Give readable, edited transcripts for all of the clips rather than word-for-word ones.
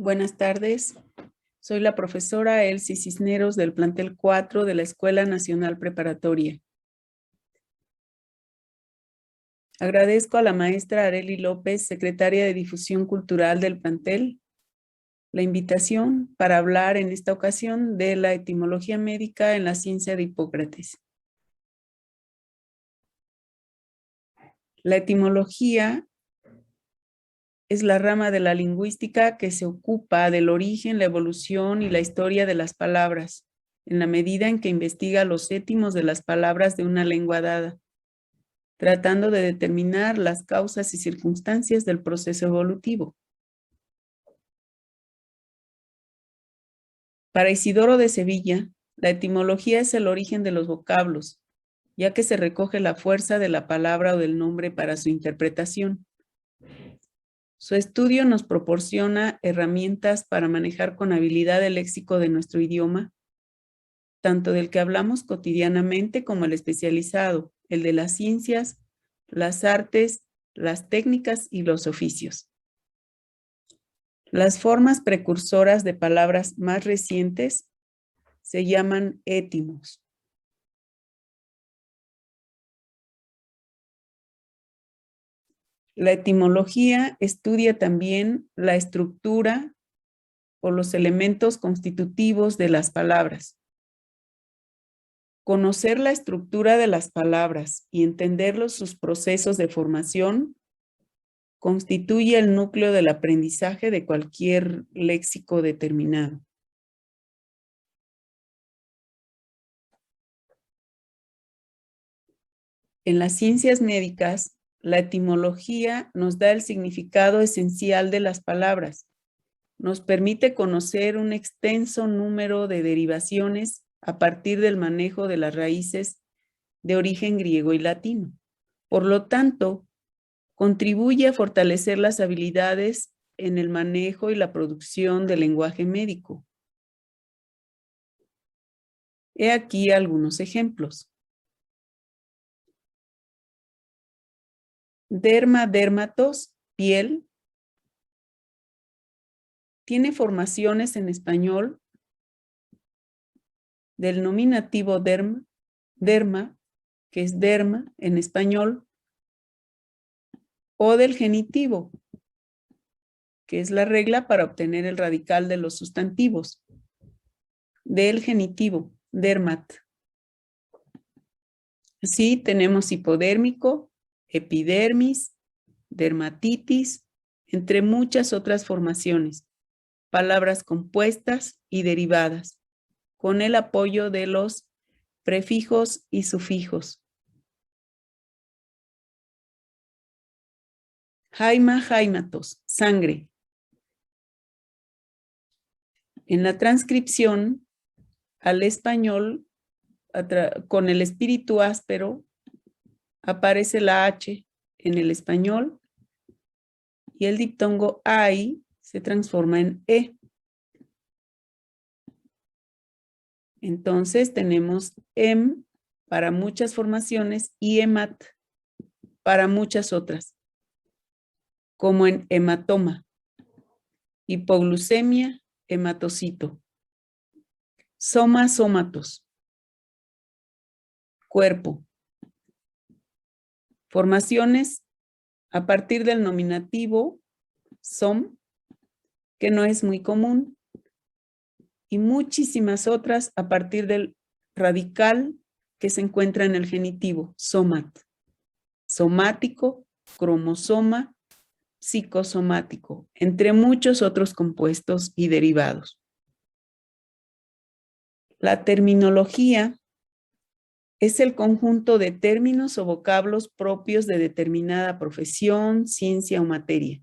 Buenas tardes. Soy la profesora Elsie Cisneros del plantel 4 de la Escuela Nacional Preparatoria. Agradezco a la maestra Arely López, secretaria de Difusión Cultural del plantel, la invitación para hablar en esta ocasión de la etimología médica en la ciencia de Hipócrates. La etimología es la rama de la lingüística que se ocupa del origen, la evolución y la historia de las palabras, en la medida en que investiga los étimos de las palabras de una lengua dada, tratando de determinar las causas y circunstancias del proceso evolutivo. Para Isidoro de Sevilla, la etimología es el origen de los vocablos, ya que se recoge la fuerza de la palabra o del nombre para su interpretación. Su estudio nos proporciona herramientas para manejar con habilidad el léxico de nuestro idioma, tanto del que hablamos cotidianamente como el especializado, el de las ciencias, las artes, las técnicas y los oficios. Las formas precursoras de palabras más recientes se llaman étimos. La etimología estudia también la estructura o los elementos constitutivos de las palabras. Conocer la estructura de las palabras y entender sus procesos de formación constituye el núcleo del aprendizaje de cualquier léxico determinado. En las ciencias médicas, la etimología nos da el significado esencial de las palabras. Nos permite conocer un extenso número de derivaciones a partir del manejo de las raíces de origen griego y latino. Por lo tanto, contribuye a fortalecer las habilidades en el manejo y la producción del lenguaje médico. He aquí algunos ejemplos. Derma, dermatos, piel. Tiene formaciones en español del nominativo derma, que es derma en español, o del genitivo, que es la regla para obtener el radical de los sustantivos. Del genitivo, dermat. Así tenemos hipodérmico, epidermis, dermatitis, entre muchas otras formaciones, palabras compuestas y derivadas, con el apoyo de los prefijos y sufijos. Jaima, jaimatos, sangre. En la transcripción al español, con el espíritu áspero, aparece la H en el español y el diptongo ai se transforma en E. Entonces tenemos em para muchas formaciones y hemat para muchas otras, como en hematoma, hipoglucemia, hematocito, soma, somatos, cuerpo. Formaciones a partir del nominativo som, que no es muy común, y muchísimas otras a partir del radical que se encuentra en el genitivo, somat, somático, cromosoma, psicosomático, entre muchos otros compuestos y derivados. La terminología es el conjunto de términos o vocablos propios de determinada profesión, ciencia o materia.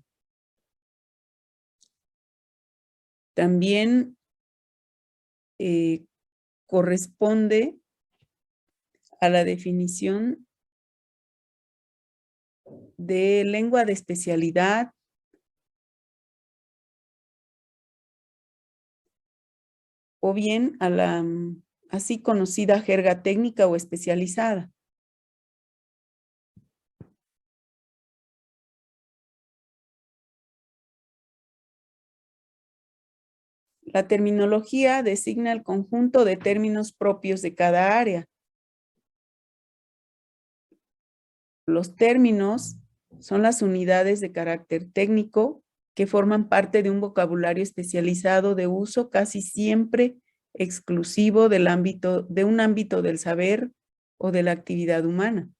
También corresponde a la definición de lengua de especialidad, o bien a la así conocida jerga técnica o especializada. La terminología designa el conjunto de términos propios de cada área. Los términos son las unidades de carácter técnico que forman parte de un vocabulario especializado de uso casi siempre exclusivo de un ámbito del saber o de la actividad humana.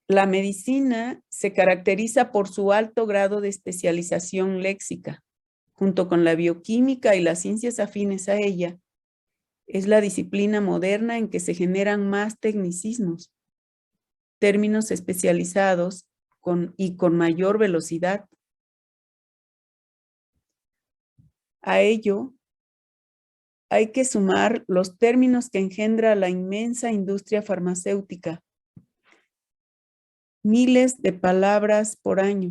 La medicina se caracteriza por su alto grado de especialización léxica, junto con la bioquímica y las ciencias afines a ella. Es la disciplina moderna en que se generan más tecnicismos, términos especializados y con mayor velocidad. A ello, hay que sumar los términos que engendra la inmensa industria farmacéutica. Miles de palabras por año,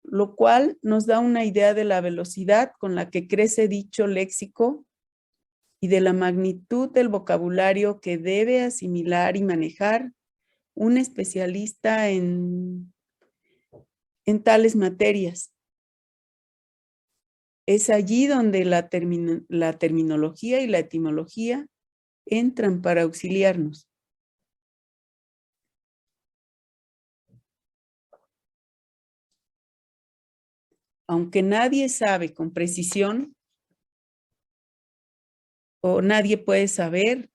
lo cual nos da una idea de la velocidad con la que crece dicho léxico y de la magnitud del vocabulario que debe asimilar y manejar un especialista en tales materias. Es allí donde la terminología y la etimología entran para auxiliarnos. Aunque nadie sabe con precisión o nadie puede saber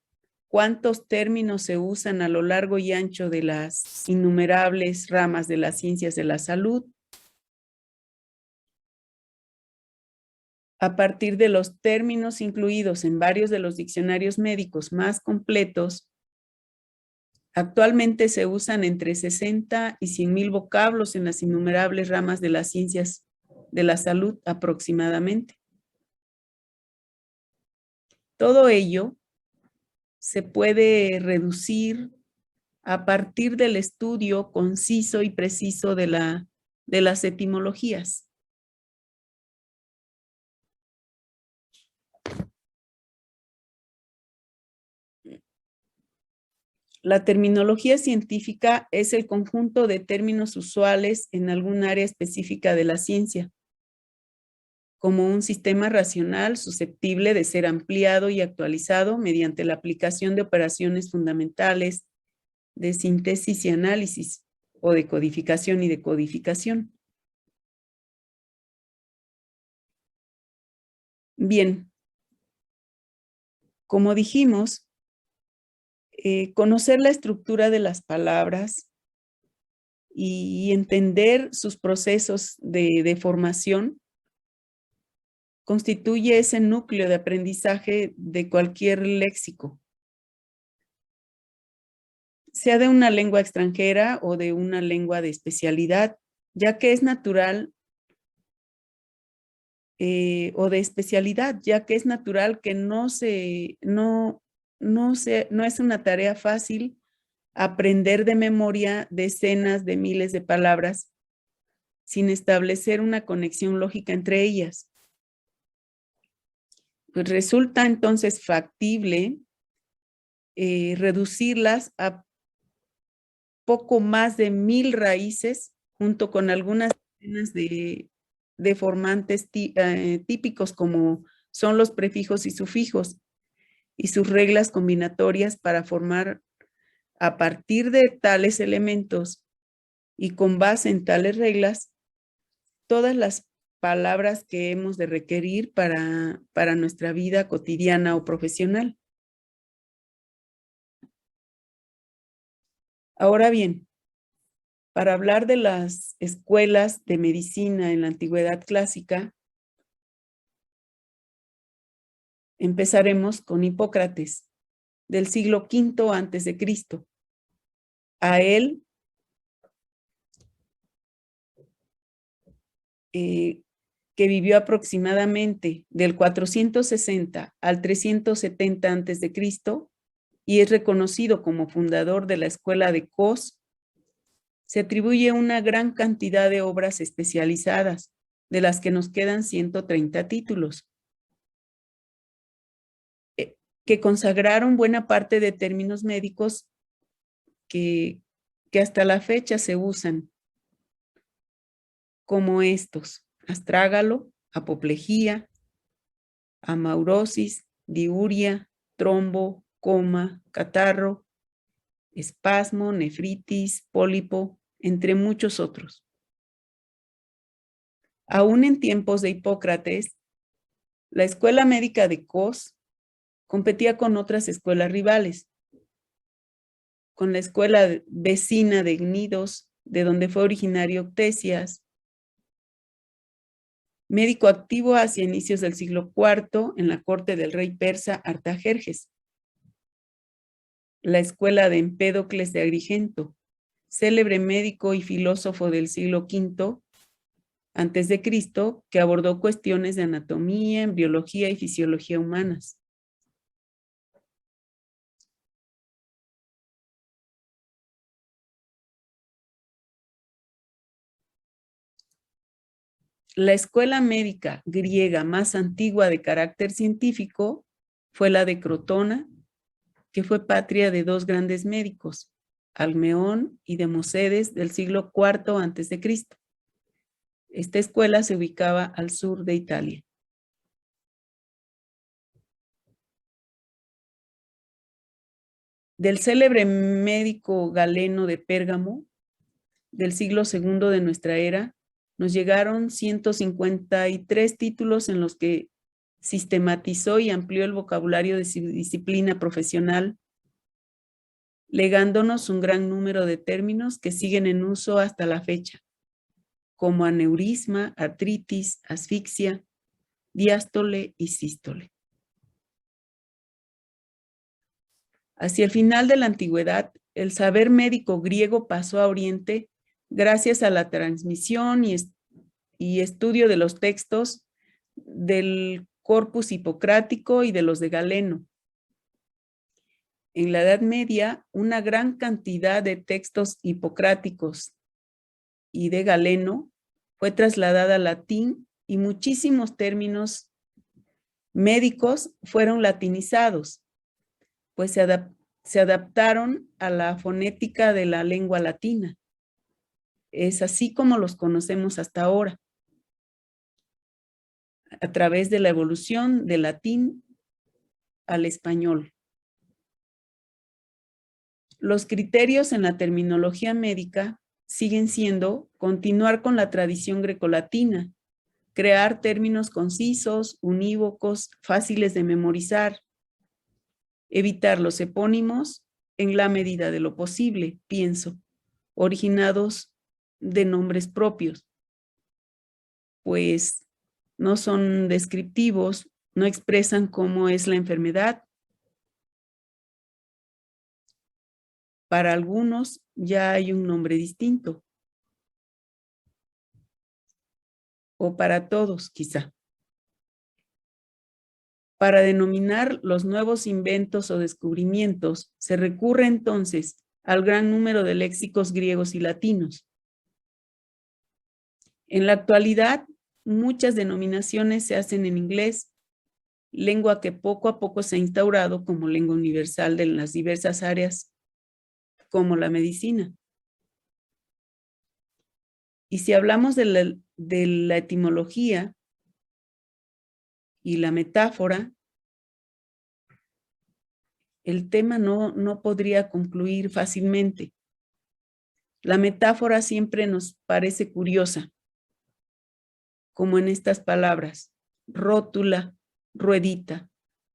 cuántos términos se usan a lo largo y ancho de las innumerables ramas de las ciencias de la salud, a partir de los términos incluidos en varios de los diccionarios médicos más completos, actualmente se usan entre 60 y 100,000 vocablos en las innumerables ramas de las ciencias de la salud aproximadamente. Todo ello se puede reducir a partir del estudio conciso y preciso de las etimologías. La terminología científica es el conjunto de términos usuales en algún área específica de la ciencia, como un sistema racional susceptible de ser ampliado y actualizado mediante la aplicación de operaciones fundamentales de síntesis y análisis, o de codificación y decodificación. Bien, como dijimos, conocer la estructura de las palabras y entender sus procesos de formación constituye ese núcleo de aprendizaje de cualquier léxico, sea de una lengua extranjera o de una lengua de especialidad, ya que es natural o de especialidad, ya que es natural que no es una tarea fácil aprender de memoria decenas de miles de palabras sin establecer una conexión lógica entre ellas. Pues resulta entonces factible reducirlas a poco más de 1,000 raíces, junto con algunas decenas de formantes típicos como son los prefijos y sufijos y sus reglas combinatorias para formar a partir de tales elementos y con base en tales reglas todas las palabras que hemos de requerir para nuestra vida cotidiana o profesional. Ahora bien, para hablar de las escuelas de medicina en la antigüedad clásica, empezaremos con Hipócrates, del siglo V antes de Cristo. A él, que vivió aproximadamente del 460 al 370 antes de Cristo y es reconocido como fundador de la escuela de Cos, se atribuye una gran cantidad de obras especializadas, de las que nos quedan 130 títulos, que consagraron buena parte de términos médicos que hasta la fecha se usan, como estos: astrágalo, apoplejía, amaurosis, diuria, trombo, coma, catarro, espasmo, nefritis, pólipo, entre muchos otros. Aún en tiempos de Hipócrates, la escuela médica de Cos competía con otras escuelas rivales, con la escuela vecina de Gnidos, de donde fue originario Ctesias, médico activo hacia inicios del siglo IV en la corte del rey persa Artajerjes, la escuela de Empédocles de Agrigento, célebre médico y filósofo del siglo V antes de Cristo, que abordó cuestiones de anatomía, embriología y fisiología humanas. La escuela médica griega más antigua de carácter científico fue la de Crotona, que fue patria de dos grandes médicos, Almeón y Democedes, del siglo IV a.C. Esta escuela se ubicaba al sur de Italia. Del célebre médico Galeno de Pérgamo, del siglo II de nuestra era, nos llegaron 153 títulos en los que sistematizó y amplió el vocabulario de su disciplina profesional, legándonos un gran número de términos que siguen en uso hasta la fecha, como aneurisma, artritis, asfixia, diástole y sístole. Hacia el final de la antigüedad, el saber médico griego pasó a Oriente gracias a la transmisión y estudio de los textos del corpus hipocrático y de los de Galeno. En la Edad Media, una gran cantidad de textos hipocráticos y de Galeno fue trasladada al latín y muchísimos términos médicos fueron latinizados, pues se adaptaron a la fonética de la lengua latina. Es así como los conocemos hasta ahora, a través de la evolución del latín al español. Los criterios en la terminología médica siguen siendo continuar con la tradición grecolatina, crear términos concisos, unívocos, fáciles de memorizar, evitar los epónimos en la medida de lo posible, pienso, originados de nombres propios, pues no son descriptivos, no expresan cómo es la enfermedad. Para algunos ya hay un nombre distinto, o para todos quizá. Para denominar los nuevos inventos o descubrimientos, se recurre entonces al gran número de léxicos griegos y latinos. En la actualidad, muchas denominaciones se hacen en inglés, lengua que poco a poco se ha instaurado como lengua universal de las diversas áreas, como la medicina. Y si hablamos de la etimología y la metáfora, el tema no podría concluir fácilmente. La metáfora siempre nos parece curiosa, como en estas palabras: rótula, ruedita,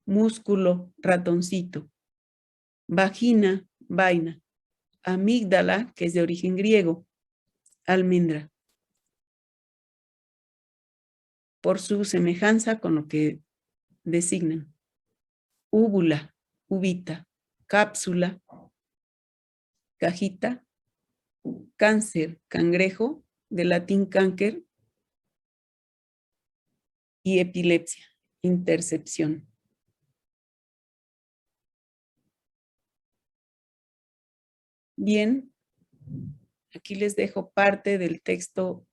músculo, ratoncito, vagina, vaina, amígdala, que es de origen griego, almendra, por su semejanza con lo que designan. Úvula, uvita, cápsula, cajita, cáncer, cangrejo, de latín cáncer, y epilepsia, intercepción. Bien, aquí les dejo parte del texto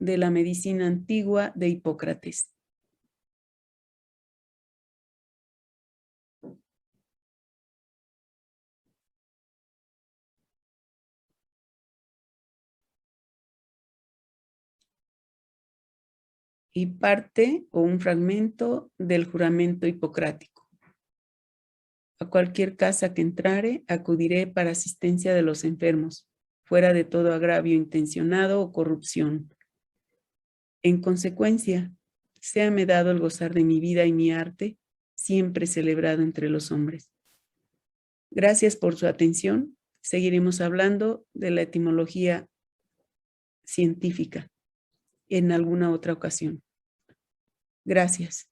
de la medicina antigua de Hipócrates. y parte o un fragmento del juramento hipocrático. A cualquier casa que entrare, acudiré para asistencia de los enfermos, fuera de todo agravio intencionado o corrupción. En consecuencia, séame dado el gozar de mi vida y mi arte, siempre celebrado entre los hombres. Gracias por su atención. Seguiremos hablando de la etimología científica en alguna otra ocasión. Gracias.